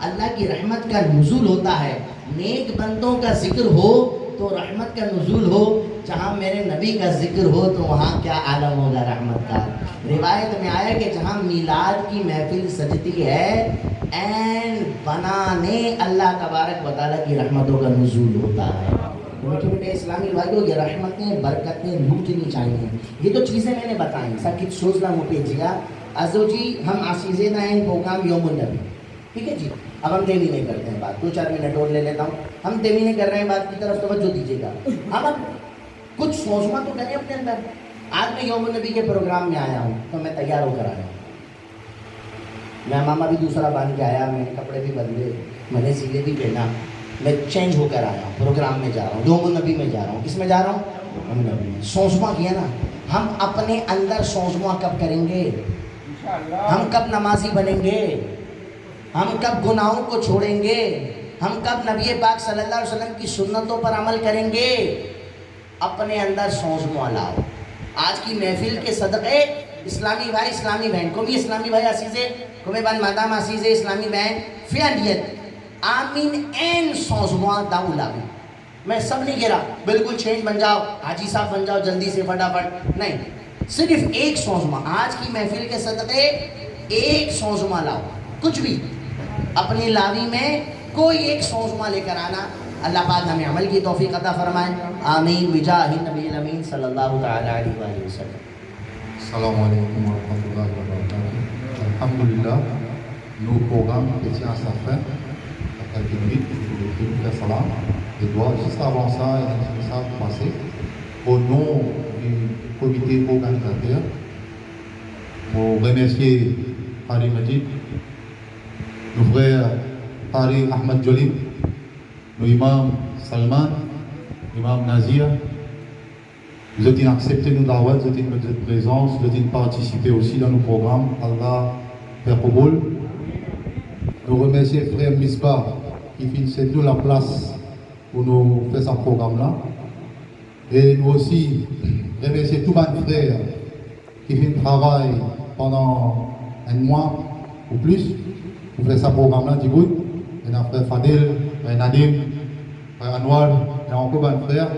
اللہ کی رحمت کا نزول ہوتا ہے۔ نیک بندوں کا ذکر ہو تو رحمت کا نزول ہو، جہاں میرے نبی کا ذکر ہو تو وہاں کیا عالم ہوگا رحمت کا۔ روایت میں آیا کہ جہاں میلاد کی محفل سجتی ہے این بنانے اللہ تبارک و تعالیٰ کی رحمتوں کا نزول ہوتا ہے۔ میٹھے میٹھے اسلامی بھائیوں، یہ رحمتیں برکتیں لوٹنی چاہیے۔ یہ تو چیزیں میں نے بتائیں، ساکت سوزلا مپیجیا ازو جی ہم عزیزے نائن پروگرام یوم النبی، ٹھیک ہے جی۔ اب ہم دیوی نہیں کرتے ہیں بات، 2-4 منٹ اور لے لیتا ہوں، ہم دیوی نہیں کر رہے ہیں بات کی طرف توجہ دیجیے گا۔ اب کچھ سوچنا تو کریں اپنے اندر۔ آج میں یوم النبی کے پروگرام میں آیا ہوں تو میں تیار ہو کر آیا ہوں، میں ماما بھی دوسرا باندھ کے آیا، میں نے کپڑے بھی بدلے، میں نے سیلے بھی پہنا، میں چینج ہو کر آیا ہوں، پروگرام میں جا رہا ہوں، یوم النبی میں جا رہا ہوں۔ کس میں جا رہا ہوں؟ یوم النبی میں۔ سوچنا کیا نا، ہم اپنے اندر سوچنا کب کریں گے؟ ہم کب نمازی بنیں گے؟ ہم کب گناہوں کو چھوڑیں گے؟ ہم کب نبی پاک صلی اللہ علیہ وسلم کی سنتوں پر عمل کریں گے؟ اپنے اندر سوچنا لاؤ۔ آج کی محفل کے صدقے اسلامی بھائی اسلامی بہن کو بھی، اسلامی بھائی عزیزے کو میں بان مادام عزیزے اسلامی بہن فیانیت آمین این سوچنا داؤلا بھی، میں سب نہیں کہہ رہا بالکل چینج بن جاؤ، حاجی صاحب بن جاؤ جلدی سے فٹافٹ، نہیں، صرف ایک سوچنا۔ آج کی محفل کے صدقے ایک سوچنا لاؤ، کچھ بھی اپنی لاوی میں کوئی ایک سوچنا لے کر آنا۔ اللہ پاک ہمیں عمل کی توفیق عطا فرمائے، آمین بجاہ النبی الامین صلی اللہ تعالی علیہ وآلہ وسلم۔ السلام علیکم ورحمۃ اللہ وبرکاتہ۔ الحمدللہ، nos programmes chrétiens à sa fin, à quelques minutes, pour le salam, et doit juste avant ça, il y a un message passé au nom du comité organisateur pour remercier Hari Majid, nos frères Hari Ahmad Jolim, nos imams Salman, imam Nazir. Vous êtes accepté nos da'wat, vous êtes notre présence, vous êtes participé aussi dans nos programmes. Allah Père Koboul. Nous remercions frère Misbah qui finissait nous la place pour nous faire ce programme-là. Et nous aussi remercions tous mes frères qui font le travail pendant un mois ou plus pour faire ce programme-là. Djibout, et notre frère Fadel, frère Nadim, frère Anwar, et encore mes frères.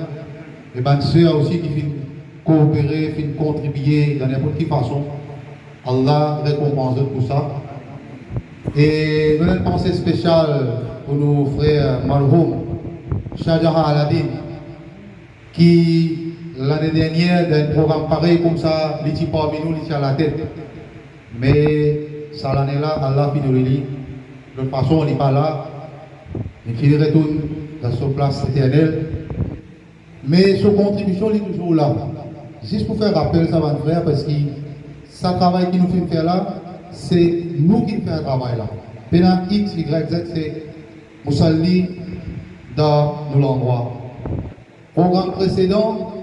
Et mes soeurs aussi qui font coopérer, font contribuer de n'importe quelle façon. Allah récompense pour ça. Et nous avons une pensée spéciale pour nos frères Marhoum, Shahjahan Aladin, qui l'année dernière, dans un programme pareil comme ça, il était parmi nous, il était à la tête. Mais ça l'année-là, Allah finit le lit. De toute façon, on n'est pas là. Il retourne dans sa place éternelle. Mais sa contribution est toujours là. Juste pour faire rappel, ça va frère, parce que ce travail qu'il nous fait faire là, c'est nous qui faisons le travail là. Pendant X, Y, Z, c'est Moussalli dans nos endroits. Programme précédent,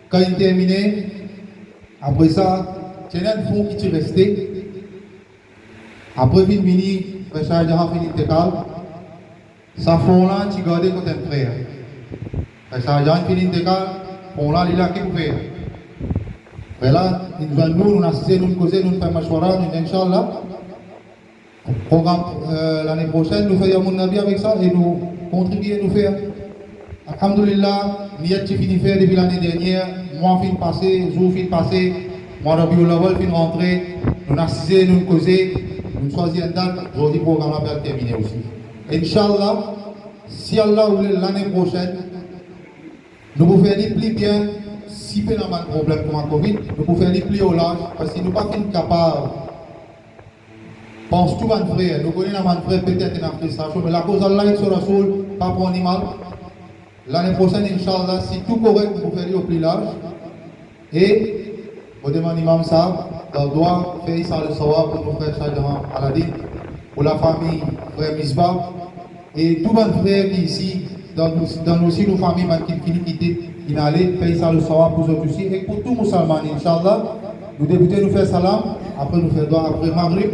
quand il terminé, après ça, il y a un fonds qui est resté. Après, il fini, Frère Jahan fini de calme. Ça fond là, tu gardes comme un frère. Frère Jahan fini de calme, fond là, il a qui faire. Voilà, nous assistons, nous causons, nous faisons mashwara, nous Inch'Allah. Programme l'année prochaine, nous faisons mon avis avec ça et nous contribuons, nous faire. Alhamdulillah, Niyat qui finit faire depuis l'année dernière, mois fin passé, jour fin passé, mois Rabiul Awwal fin rentré, nous assistons, nous causons, nous choisissons une date, aujourd'hui le programme va terminer aussi. Inch'Allah, si Allah voulait l'année prochaine, nous pouvons faire les plus bien. Si nous avons un problème comme la Covid, nous pouvons faire les plus au large parce que nous ne sommes pas capables pense tout mon frère, nous connaissons mon frère peut-être dans la frustration, mais la cause Allah est sur la soul, pas pour animal. L'année prochaine, Inch'Allah, si tout correct, vous ferez au plus large. Et, vous demandez l'imam ça, on doit faire ça le soir pour nos frères Shahjahan Aladin, pour la famille, frère Misbah, et tout mon frère qui ici, dans aussi nos familles, qui quittent, qui allait faire ça le soir pour eux aussi, et pour tous les musulmans, Inch'Allah, nous débutons nous faire salam, après nous faire doigt, après Maghrib.